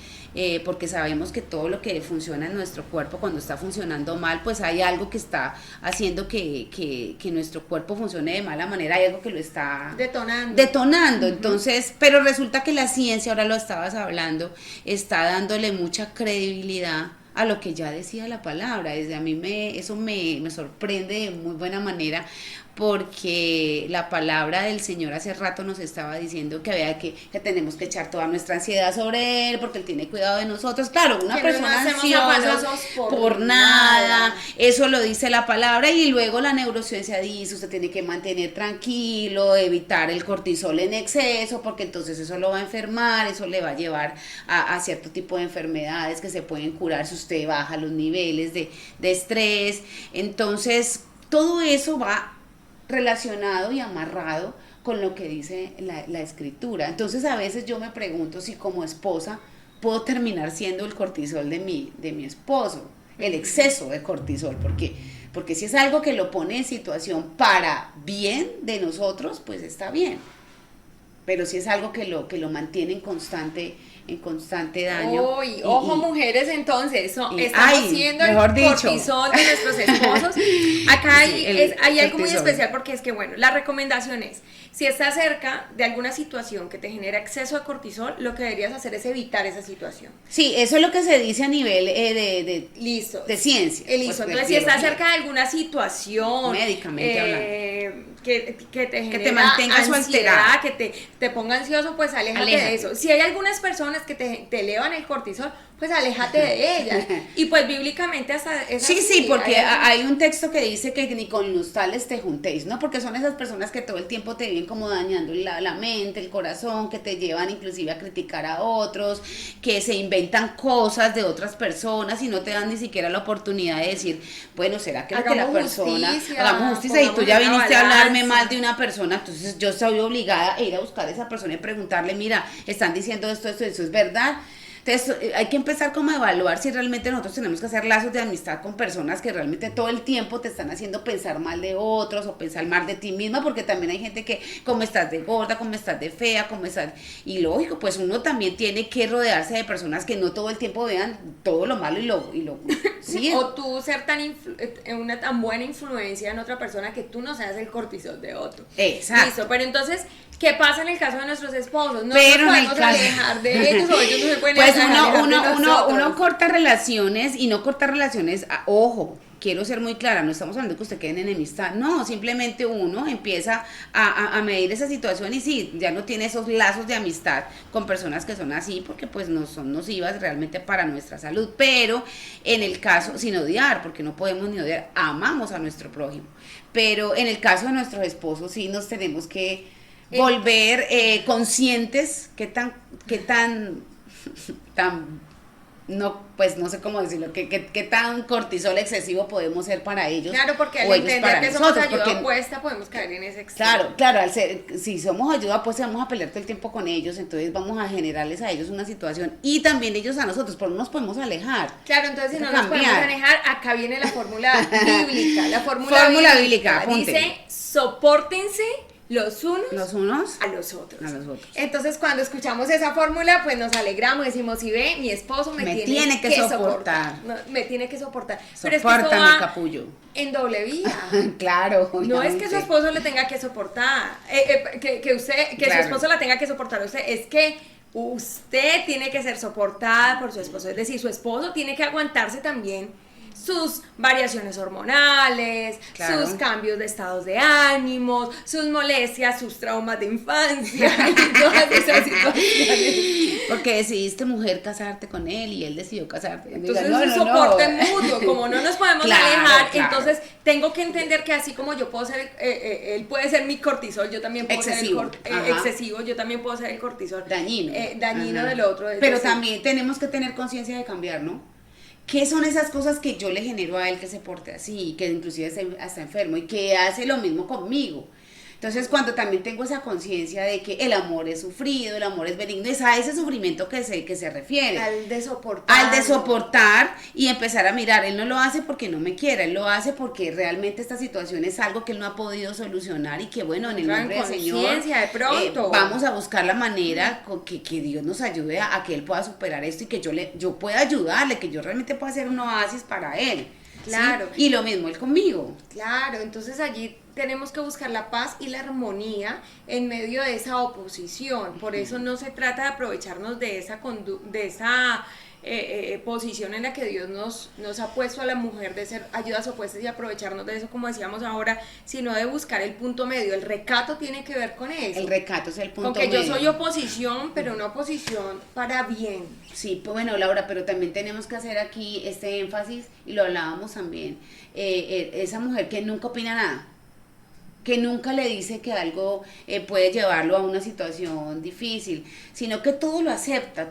porque sabemos que todo lo que funciona en nuestro cuerpo, cuando está funcionando mal, pues hay algo que está haciendo que nuestro cuerpo funcione de mala manera, hay algo que lo está detonando. Entonces, pero resulta que la ciencia, ahora lo estabas hablando, está dándole mucha credibilidad a lo que ya decía la palabra. Desde a mí eso me sorprende de muy buena manera, porque la palabra del Señor hace rato nos estaba diciendo que tenemos que echar toda nuestra ansiedad sobre Él, porque Él tiene cuidado de nosotros. Claro, una persona ansiosa por nada, eso lo dice la palabra, y luego la neurociencia dice, usted tiene que mantener tranquilo, evitar el cortisol en exceso, porque entonces eso lo va a enfermar, eso le va a llevar a cierto tipo de enfermedades que se pueden curar si usted baja los niveles de estrés. Entonces, todo eso va relacionado y amarrado con lo que dice la escritura. Entonces a veces yo me pregunto si como esposa puedo terminar siendo el cortisol de mi esposo, el exceso de cortisol, porque si es algo que lo pone en situación para bien de nosotros, pues está bien, pero si es algo que lo mantiene en constante daño. Uy, ojo, mujeres, entonces, estamos siendo el cortisol de nuestros esposos. Acá hay algo muy especial, porque es que, bueno, la recomendación es, si estás cerca de alguna situación que te genera exceso de cortisol, lo que deberías hacer es evitar esa situación. Sí, eso es lo que se dice a nivel de ciencia. Listo, entonces si estás cerca de alguna situación médicamente hablando, que te genera, que te mantenga ansiedad, que te ponga ansioso, pues aléjate de eso. Si hay algunas personas que te elevan el cortisol, pues aléjate de ellas. Y pues bíblicamente hasta es así. Sí, porque hay un texto que dice que ni con los tales te juntéis, ¿no? Porque son esas personas que todo el tiempo te vienen como dañando la mente, el corazón, que te llevan inclusive a criticar a otros, que se inventan cosas de otras personas y no te dan ni siquiera la oportunidad de decir, bueno, ¿será que lo que la persona... Hagamos justicia, y tú ya viniste a hablarme mal de una persona, entonces yo estoy obligada a ir a buscar a esa persona y preguntarle, mira, están diciendo esto, eso es verdad. Entonces hay que empezar como a evaluar si realmente nosotros tenemos que hacer lazos de amistad con personas que realmente todo el tiempo te están haciendo pensar mal de otros o pensar mal de ti misma, porque también hay gente que como estás de gorda, como estás de fea, como estás... Y lógico, pues uno también tiene que rodearse de personas que no todo el tiempo vean todo lo malo y lo ¿sí? O tú ser una tan buena influencia en otra persona que tú no seas el cortisol de otro. Exacto. Listo, pero entonces, ¿qué pasa en el caso de nuestros esposos? No nos podemos alejar de ellos, o ellos no se pueden pues uno corta relaciones, y no corta relaciones, ojo, quiero ser muy clara, no estamos hablando de que usted quede en enemistad, no, simplemente uno empieza a medir esa situación y sí, ya no tiene esos lazos de amistad con personas que son así, porque pues no son nocivas realmente para nuestra salud, pero en el caso, sin odiar, porque no podemos ni odiar, amamos a nuestro prójimo, pero en el caso de nuestros esposos sí nos tenemos que volver conscientes tan no, pues no sé cómo decirlo, qué tan cortisol excesivo podemos ser para ellos. Claro, porque al o ellos entender para que somos nosotros, ayuda porque opuesta podemos caer en ese extremo. claro, si somos ayuda, pues vamos a pelear todo el tiempo con ellos, entonces vamos a generarles a ellos una situación y también ellos a nosotros, pero no nos podemos alejar. Claro, entonces si no Cambiar. nos podemos alejar, acá viene la fórmula bíblica. La fórmula bíblica, apunte. dice, sopórtense los unos a los otros. Entonces, cuando escuchamos esa fórmula, pues nos alegramos, decimos, si ve, mi esposo me tiene que soportar. No, me tiene que soportar. Pero es que esto mi va capullo. en doble vía. Claro. No es que su esposo le tenga que soportar, que su esposo la tenga que soportar a usted, es que usted tiene que ser soportada por su esposo. Es decir, su esposo tiene que aguantarse también sus variaciones hormonales, sus cambios de estados de ánimos, sus molestias, sus traumas de infancia y todas esas situaciones. Porque decidiste, mujer, casarte con él y él decidió casarte. Entonces es un soporte mutuo, como no nos podemos alejar, entonces tengo que entender que así como yo puedo ser, él puede ser mi cortisol, yo también puedo ser excesivo, yo también puedo ser el cortisol dañino del otro. Pero también tenemos que tener conciencia de cambiar, ¿no? ¿Qué son esas cosas que yo le genero a él que se porte así, que inclusive está enfermo y que hace lo mismo conmigo? Entonces, cuando también tengo esa conciencia de que el amor es sufrido, el amor es benigno, es a ese sufrimiento que se refiere. Al de soportar. Al de soportar y empezar a mirar, él no lo hace porque no me quiere, él lo hace porque realmente esta situación es algo que él no ha podido solucionar y que bueno, en el nombre del Señor, de pronto. vamos a buscar la manera que Dios nos ayude a que él pueda superar esto y que yo pueda ayudarle, que yo realmente pueda hacer un oasis para él. Claro. ¿Sí? Y lo mismo él conmigo. Claro, entonces allí tenemos que buscar la paz y la armonía en medio de esa oposición. Por eso no se trata de aprovecharnos de esa posición en la que Dios nos ha puesto a la mujer de ser ayudas opuestas y aprovecharnos de eso, como decíamos ahora, sino de buscar el punto medio. El recato tiene que ver con eso. El recato es el punto medio. Porque yo soy oposición, pero una oposición para bien. Sí, pues bueno, Laura, pero también tenemos que hacer aquí este énfasis, y lo hablábamos también, esa mujer que nunca opina nada, que nunca le dice que algo puede llevarlo a una situación difícil, sino que todo lo acepta,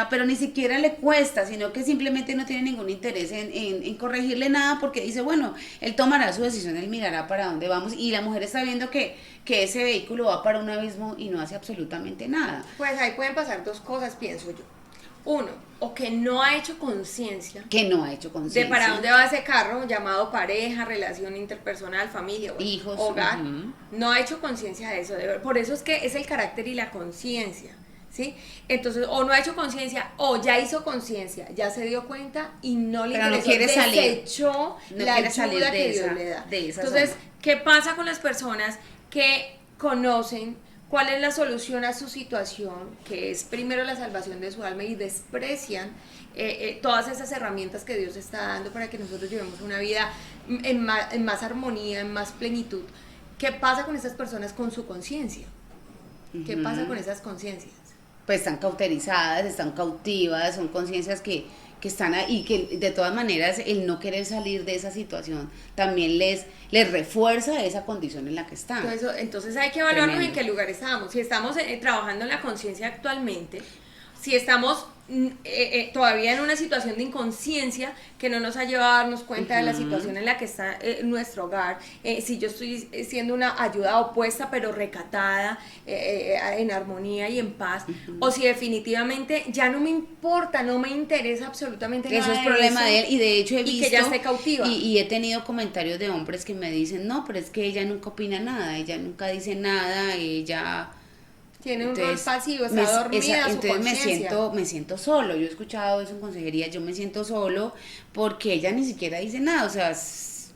pero ni siquiera le cuesta, sino que simplemente no tiene ningún interés en corregirle nada, porque dice, bueno, él tomará su decisión, él mirará para dónde vamos, y la mujer está viendo que ese vehículo va para un abismo y no hace absolutamente nada. Pues ahí pueden pasar dos cosas, pienso yo. Uno, o que no ha hecho conciencia. De para dónde va ese carro, llamado pareja, relación interpersonal, familia, hijos, hogar. No ha hecho conciencia de eso. Por eso es que es el carácter y la conciencia, ¿sí? Entonces, o no ha hecho conciencia, o ya hizo conciencia, ya se dio cuenta y no le interesó, no quiere salir. Desechó la ayuda que Dios le da. Entonces, ¿qué pasa con las personas que conocen cuál es la solución a su situación, que es primero la salvación de su alma, y desprecian todas esas herramientas que Dios está dando para que nosotros llevemos una vida en más armonía, en más plenitud? ¿Qué pasa con esas personas con su conciencia? ¿Qué pasa con esas conciencias? Pues están cauterizadas, están cautivas, son conciencias que están ahí, que de todas maneras el no querer salir de esa situación también les refuerza esa condición en la que están. Entonces hay que evaluarnos en qué lugar estamos. Si estamos trabajando en la conciencia actualmente, si estamos todavía en una situación de inconsciencia que no nos ha llevado a darnos cuenta de la situación en la que está nuestro hogar, si yo estoy siendo una ayuda opuesta pero recatada, en armonía y en paz, o si definitivamente ya no me importa, no me interesa absolutamente nada. Eso es problema de él, y de hecho he visto, y que ya esté cautiva. Y he tenido comentarios de hombres que me dicen, no, pero es que ella nunca opina nada, ella nunca dice nada, ella tiene un rol pasivo, está dormida su conciencia. Me siento solo. Yo he escuchado eso en consejería, yo me siento solo porque ella ni siquiera dice nada, o sea,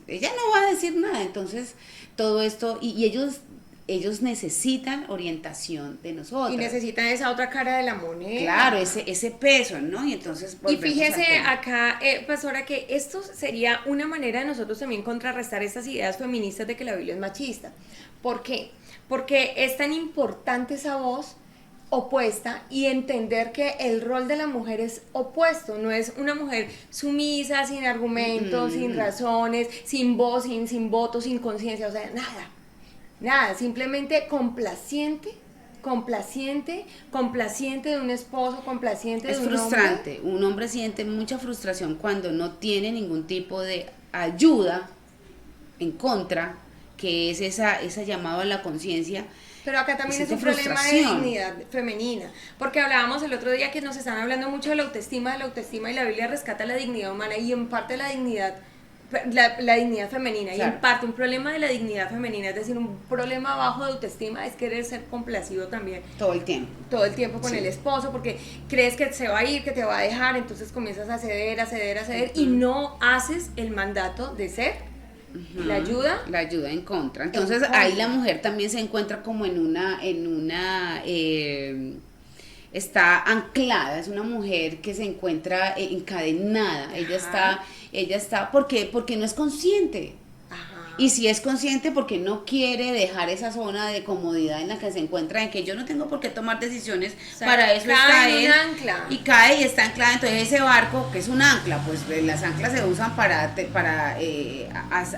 ella no va a decir nada. Entonces todo esto, y ellos ellos necesitan orientación de nosotros. Y necesitan esa otra cara de la moneda. Claro, ese peso, ¿no? Y entonces y fíjese acá, pastora, que esto sería una manera de nosotros también contrarrestar estas ideas feministas de que la Biblia es machista. ¿Por qué? Porque es tan importante esa voz opuesta y entender que el rol de la mujer es opuesto, no es una mujer sumisa, sin argumentos, sin razones, sin voz, sin voto, sin conciencia, o sea, nada, simplemente complaciente de un esposo, complaciente de un hombre. Es frustrante, un hombre siente mucha frustración cuando no tiene ningún tipo de ayuda en contra, que es esa llamado a la conciencia. Pero acá también es un problema de dignidad femenina, porque hablábamos el otro día que nos están hablando mucho de la autoestima y la Biblia rescata la dignidad humana y en parte la dignidad femenina, claro. Y en parte un problema de la dignidad femenina, es decir, un problema bajo de autoestima es querer ser complacido también. Todo el tiempo con el esposo, porque crees que se va a ir, que te va a dejar, entonces comienzas a ceder, y no haces el mandato de ser la ayuda en contra. Entonces ahí la mujer también se encuentra como en una está anclada, es una mujer que se encuentra encadenada. Ajá. Ella está porque no es consciente. Ajá. Y si es consciente, porque no quiere dejar esa zona de comodidad en la que se encuentra, en que yo no tengo por qué tomar decisiones, o sea, para eso está él, ancla. Y cae y está anclada. Entonces ese barco, que es un ancla, pues las anclas se usan para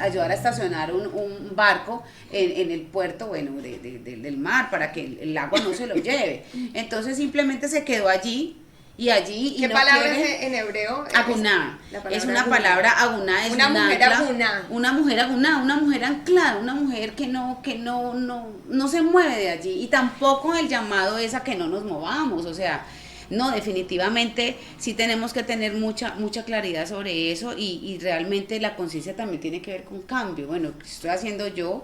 ayudar a estacionar un barco en el puerto, bueno, del mar, para que el agua no se lo lleve. Entonces simplemente se quedó allí. ¿Qué palabra es en hebreo? Aguná. Es una palabra aguná, es una mujer aguná. Una mujer aguná, una mujer anclada, una mujer que no se mueve de allí. Y tampoco el llamado es a que no nos movamos, o sea, no, definitivamente sí tenemos que tener mucha claridad sobre eso y realmente la conciencia también tiene que ver con cambio. Bueno, ¿qué estoy haciendo yo?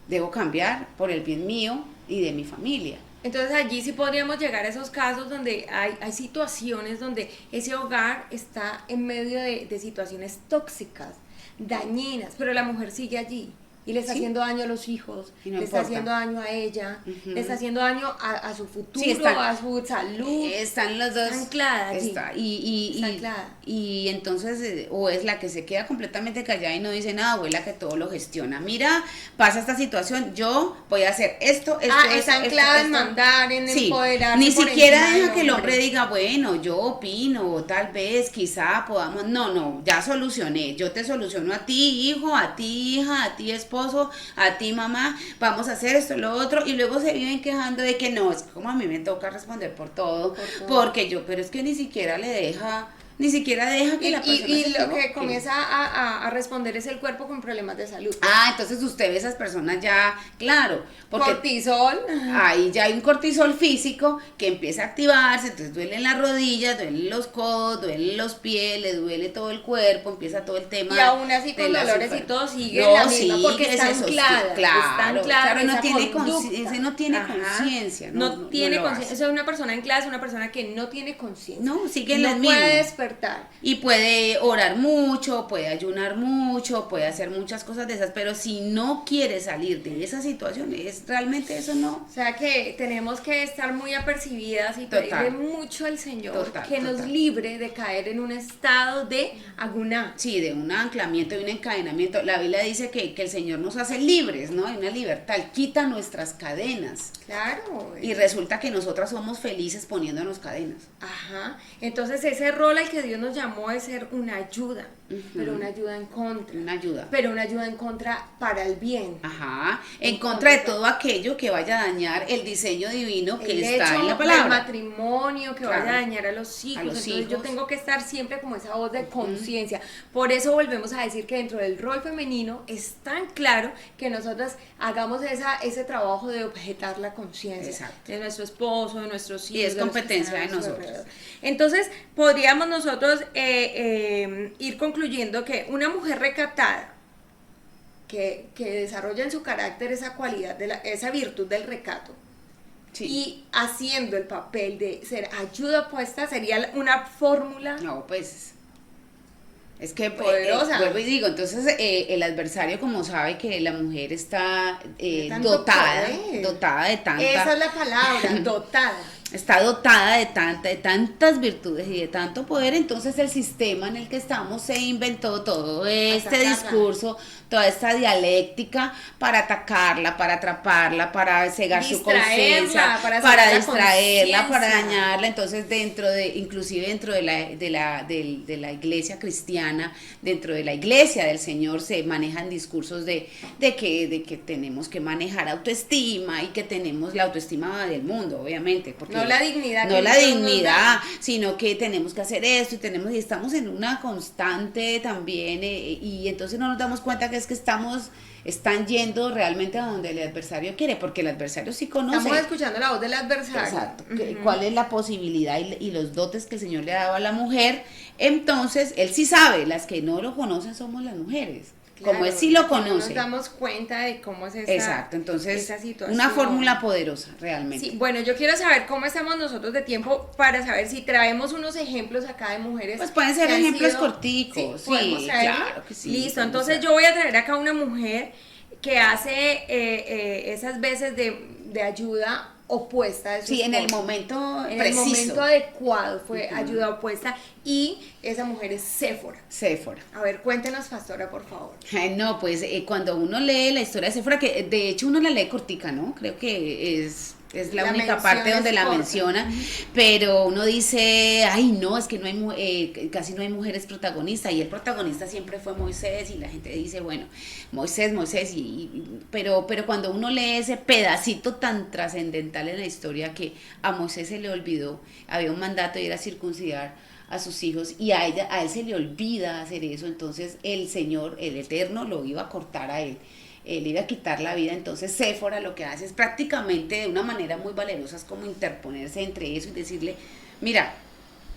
Debo cambiar por el bien mío y de mi familia. Entonces allí sí podríamos llegar a esos casos donde hay situaciones donde ese hogar está en medio de situaciones tóxicas, dañinas, pero la mujer sigue allí y le está haciendo daño a los hijos, le está haciendo daño a ella, le está haciendo daño a su futuro, a su salud. Están los dos. Está anclada allí. Está anclada. Y entonces, o es la que se queda completamente callada y no dice nada, o es la que todo lo gestiona. Mira, pasa esta situación, yo voy a hacer esto. Está anclada en mandar, en empoderar. Ni siquiera deja que el hombre diga, bueno, yo opino, o tal vez, quizá podamos. No, ya solucioné. Yo te soluciono a ti, hijo, a ti, hija, a ti, esposo, a ti, mamá, vamos a hacer esto, lo otro, y luego se viven quejando de que no, es como a mí me toca responder por todo. Porque pero es que ni siquiera deja que la persona y lo que comienza a responder es el cuerpo con problemas de salud. Entonces usted ve esas personas ya, claro, porque cortisol. Ahí ya hay un cortisol físico que empieza a activarse, entonces duelen las rodillas, duelen los codos, duelen los pies, le duele todo el cuerpo, empieza todo el tema. Y aún así con dolores y todo sigue la misma, porque está anclada. Claro, no tiene conciencia. No tiene conciencia. No tiene conciencia. Eso es una persona anclada, es una persona que no tiene conciencia. No, sigue en las mismas. Puede despertar. Y puede orar mucho, puede ayunar mucho, puede hacer muchas cosas de esas, pero si no quiere salir de esa situación, realmente eso no. O sea que tenemos que estar muy apercibidas y pedirle mucho al Señor que nos libre de caer en un estado de aguná. Sí, de un anclamiento, de un encadenamiento. La Biblia dice que el Señor nos hace libres, ¿no? Hay una libertad, quita nuestras cadenas. Claro. Y resulta que nosotras somos felices poniéndonos cadenas. Ajá. Entonces ese rol al que Dios nos llamó es ser una ayuda, pero una ayuda en contra. Pero una ayuda en contra para el bien. Ajá. En contra de todo aquello que vaya a dañar el diseño divino que está en la palabra. El matrimonio, que vaya a dañar a los hijos. Entonces yo tengo que estar siempre como esa voz de conciencia. Por eso volvemos a decir que dentro del rol femenino es tan claro que nosotras hagamos ese trabajo de objetar la conciencia de nuestro esposo, de nuestros hijos. Y es competencia de nosotros. Entonces podríamos nosotros ir concluyendo que una mujer recatada que desarrolla en su carácter esa cualidad, esa virtud del recato, y haciendo el papel de ser ayuda opuesta, sería una fórmula. No, pues Es que poderosa. vuelvo y digo, entonces el adversario como sabe que la mujer está dotada de tanta... Esa es la palabra, dotada. Está dotada de tantas virtudes y de tanto poder, entonces el sistema en el que estamos se inventó todo este discurso, toda esta dialéctica para atacarla, para atraparla, para cegar su conciencia, para distraerla, para dañarla. Entonces inclusive dentro de la iglesia cristiana, dentro de la iglesia del Señor se manejan discursos de que tenemos que manejar autoestima y que tenemos la autoestima del mundo, obviamente, porque no la dignidad, no la dignidad, sino que tenemos que hacer esto y estamos en una constante también y entonces no nos damos cuenta que es que están yendo realmente a donde el adversario quiere, porque el adversario sí conoce. Estamos escuchando la voz del adversario. Exacto. ¿Cuál es la posibilidad y los dotes que el Señor le ha dado a la mujer? Entonces, él sí sabe, las que no lo conocen somos las mujeres. Claro, como él sí lo conoce. No nos damos cuenta de cómo es exacto, entonces, esa situación. Una fórmula poderosa, realmente. Sí, bueno, yo quiero saber cómo estamos nosotros de tiempo para saber si traemos unos ejemplos acá de mujeres. Pues pueden ser ejemplos corticos, sí, claro que sí. Listo, entonces yo voy a traer acá una mujer que hace esas veces de ayuda opuesta de su sí, en el momento en preciso. el momento adecuado fue ayuda opuesta, y esa mujer es Séfora. A ver, cuéntenos, pastora, por favor. No, pues cuando uno lee la historia de Séfora, que de hecho uno la lee cortica, ¿no? Creo que es la única parte donde la menciona, pero uno dice, ay no, es que no hay casi no hay mujeres protagonistas, y el protagonista siempre fue Moisés, y la gente dice, bueno, Moisés, pero cuando uno lee ese pedacito tan trascendental en la historia, que a Moisés se le olvidó, había un mandato y era circuncidar a sus hijos, y a él se le olvida hacer eso, entonces el Señor, el Eterno, lo iba a cortar a él. Le iba a quitar la vida. Entonces Séfora lo que hace es prácticamente de una manera muy valerosa, es como interponerse entre eso y decirle, mira,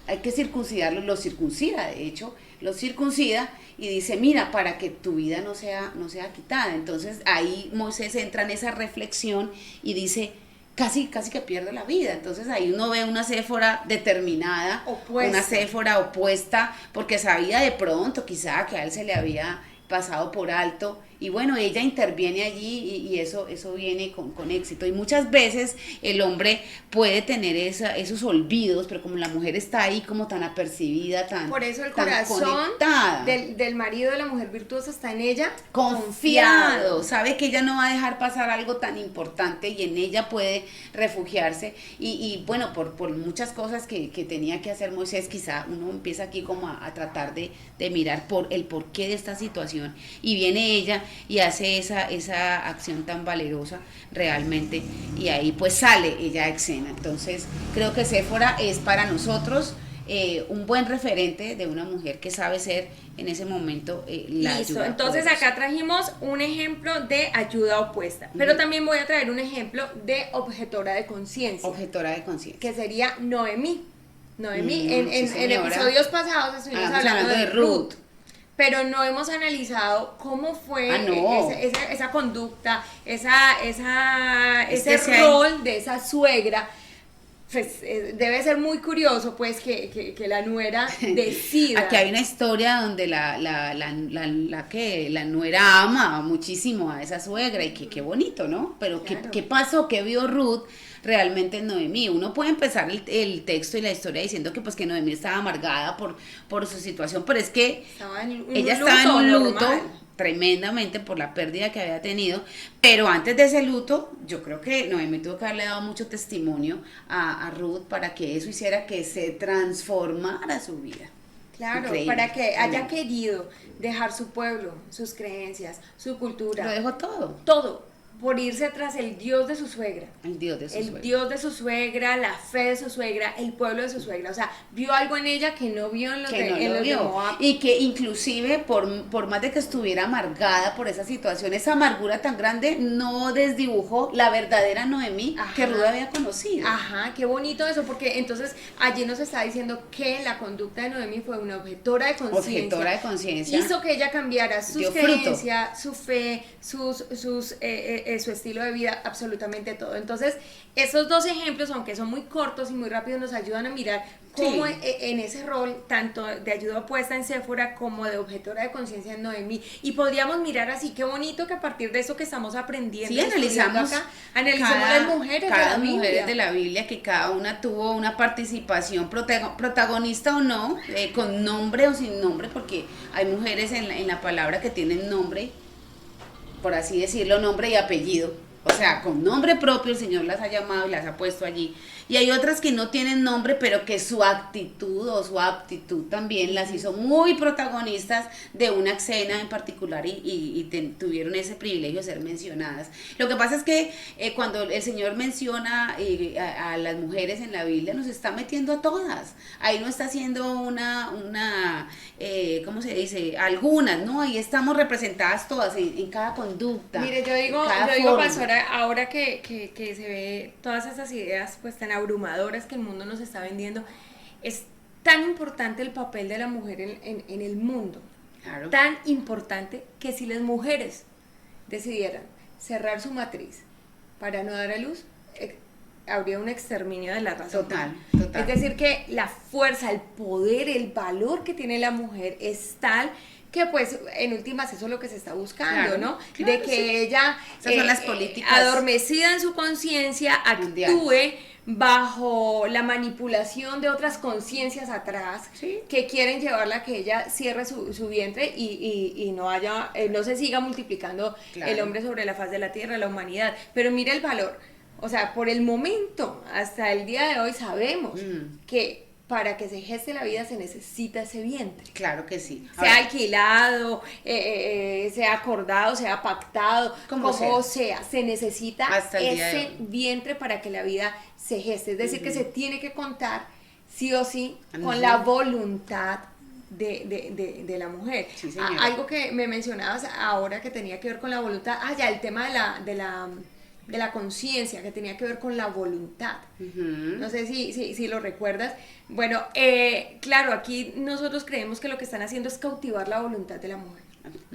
hay que circuncidarlo, lo circuncida, de hecho, lo circuncida y dice, mira, para que tu vida no sea quitada. Entonces ahí Moisés entra en esa reflexión y dice, casi que pierde la vida. Entonces ahí uno ve una Séfora determinada, una Séfora opuesta, porque sabía de pronto quizá que a él se le había pasado por alto, y bueno, ella interviene allí y eso viene con éxito. Y muchas veces el hombre puede tener esos olvidos, pero como la mujer está ahí como tan apercibida, por eso el tan corazón conectada del marido de la mujer virtuosa está en ella confiado, sabe que ella no va a dejar pasar algo tan importante y en ella puede refugiarse. Y bueno, por muchas cosas que tenía que hacer Moisés, quizá uno empieza aquí como a tratar de mirar por el porqué de esta situación, y viene ella y hace esa acción tan valerosa realmente, y ahí pues sale ella a escena. Entonces creo que Séfora es para nosotros un buen referente de una mujer que sabe ser en ese momento la Listo, ayuda entonces poderosa. Acá trajimos un ejemplo de ayuda opuesta, pero también voy a traer un ejemplo de objetora de conciencia. Que sería Noemí. En episodios pasados estuvimos hablando de Ruth. Pero no hemos analizado cómo fue esa conducta, ese rol de esa suegra. Pues debe ser muy curioso, pues, que la nuera decida. Aquí hay una historia donde la nuera ama muchísimo a esa suegra, y qué bonito, ¿no? Pero claro. ¿Qué pasó? ¿Qué vio Ruth realmente en Noemí? Uno puede empezar el texto y la historia diciendo que Noemí estaba amargada por su situación, pero es que ella estaba en un luto tremendamente por la pérdida que había tenido, pero antes de ese luto yo creo que Noemí tuvo que haberle dado mucho testimonio a Ruth para que eso hiciera que se transformara su vida. Claro, increíble. Para que haya querido dejar su pueblo, sus creencias, su cultura. Lo dejó todo. Todo, por irse tras el Dios de su suegra. El Dios de su suegra, la fe de su suegra, el pueblo de su suegra. O sea, vio algo en ella que no vio en los de Moab. Y que inclusive, por más de que estuviera amargada por esa situación, esa amargura tan grande no desdibujó la verdadera Noemí que Ruth había conocido. Ajá, qué bonito eso, porque entonces allí nos está diciendo que la conducta de Noemí fue una objetora de conciencia. Hizo que ella cambiara sus creencias, su fe, sus su estilo de vida, absolutamente todo. Entonces, esos dos ejemplos, aunque son muy cortos y muy rápidos, nos ayudan a mirar cómo en ese rol, tanto de ayuda opuesta en Séfora como de objetora de conciencia en Noemí, y podríamos mirar así, qué bonito que a partir de eso que estamos aprendiendo, sí, analizamos las mujeres cada de la Biblia. mujeres de la Biblia, que cada una tuvo una participación protagonista o no, con nombre o sin nombre, porque hay mujeres en la palabra que tienen nombre, por así decirlo, nombre y apellido. O sea, con nombre propio el Señor las ha llamado y las ha puesto allí. Y hay otras que no tienen nombre, pero que su actitud o su aptitud también las hizo muy protagonistas de una escena en particular y tuvieron ese privilegio de ser mencionadas. Lo que pasa es que cuando el Señor menciona a las mujeres en la Biblia, nos está metiendo a todas. Ahí no está haciendo ¿cómo se dice? Algunas, ¿no? Ahí estamos representadas todas en cada conducta. Mire, yo digo pastora, ahora que se ve todas esas ideas pues tan abrumadoras que el mundo nos está vendiendo, es tan importante el papel de la mujer en el mundo, claro, tan importante que si las mujeres decidieran cerrar su matriz para no dar a luz, habría un exterminio de la raza humana. Total. Es decir, que la fuerza, el poder, el valor que tiene la mujer es tal que pues en últimas eso es lo que se está buscando, claro, ¿no? Claro, de que ella, esas son las políticas adormecida en su conciencia, actúe bajo la manipulación de otras conciencias atrás, ¿sí?, que quieren llevarla a que ella cierre su vientre y no se siga multiplicando, claro, el hombre sobre la faz de la tierra, la humanidad. Pero mira el valor, o sea, por el momento, hasta el día de hoy sabemos que para que se geste la vida se necesita ese vientre. Claro que sí. Sea alquilado, sea acordado, sea pactado, como sea, se necesita ese vientre para que la vida se geste. Es decir, que se tiene que contar sí o sí con la voluntad de la mujer. Sí, algo que me mencionabas ahora que tenía que ver con la voluntad, el tema de la conciencia, que tenía que ver con la voluntad. No sé si lo recuerdas. Bueno, claro, aquí nosotros creemos que lo que están haciendo es cautivar la voluntad de la mujer.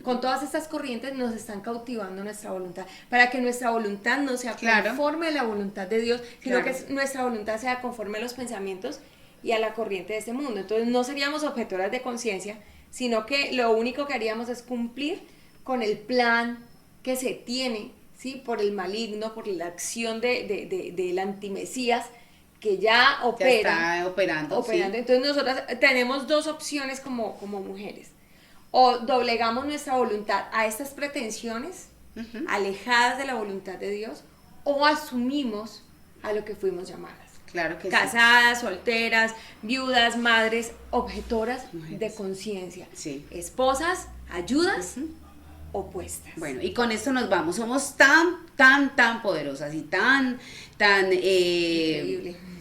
Con todas estas corrientes nos están cautivando nuestra voluntad, para que nuestra voluntad no sea conforme a la voluntad de Dios, sino que nuestra voluntad sea conforme a los pensamientos y a la corriente de este mundo. Entonces no seríamos objetoras de conciencia, sino que lo único que haríamos es cumplir con el plan que se tiene, ¿sí?, por el maligno, por la acción del antimesías que ya opera. Ya está operando. Sí. Entonces nosotras tenemos dos opciones como mujeres. O doblegamos nuestra voluntad a estas pretensiones, alejadas de la voluntad de Dios, o asumimos a lo que fuimos llamadas. Claro que casadas, solteras, viudas, madres, objetoras de conciencia. Sí. Esposas, ayudas, opuestas. Bueno, y con esto nos vamos. Somos tan poderosas y tan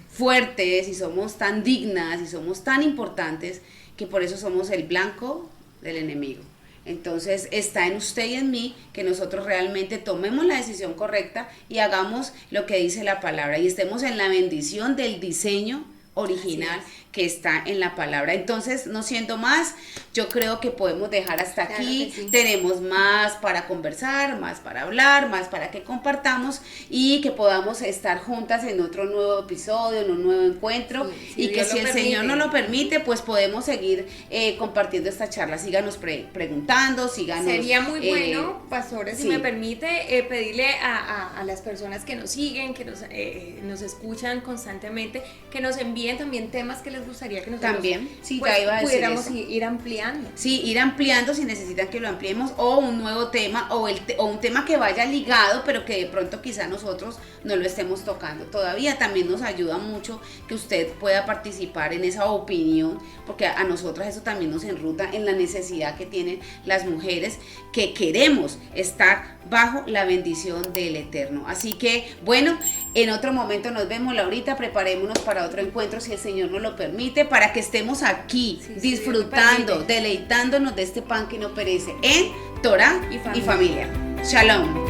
fuertes, y somos tan dignas y somos tan importantes, que por eso somos el blanco del enemigo. Entonces está en usted y en mí que nosotros realmente tomemos la decisión correcta y hagamos lo que dice la palabra y estemos en la bendición del diseño original que está en la palabra. Entonces, no siendo más, yo creo que podemos dejar hasta aquí. Tenemos más para conversar, más para hablar, más para que compartamos y que podamos estar juntas en otro nuevo episodio, en un nuevo encuentro, y que si el Señor nos lo permite, pues podemos seguir compartiendo esta charla. Síganos preguntando, síganos. Sería muy bueno, pastora, si me permite, pedirle a las personas que nos siguen, que nos escuchan constantemente, que nos envíen también temas que les gustaría que nosotros pudiéramos ir ampliando. Sí, ir ampliando si necesitan que lo ampliemos, o un nuevo tema, o un tema que vaya ligado, pero que de pronto quizá nosotros no lo estemos tocando todavía. También nos ayuda mucho que usted pueda participar en esa opinión, porque a nosotras eso también nos enruta en la necesidad que tienen las mujeres que queremos estar bajo la bendición del Eterno. Así que, bueno, en otro momento nos vemos, Laurita, preparémonos para otro encuentro, si el Señor nos lo permite, para que estemos aquí disfrutando, deleitándonos de este pan que no perece, en Torah y familia. Shalom.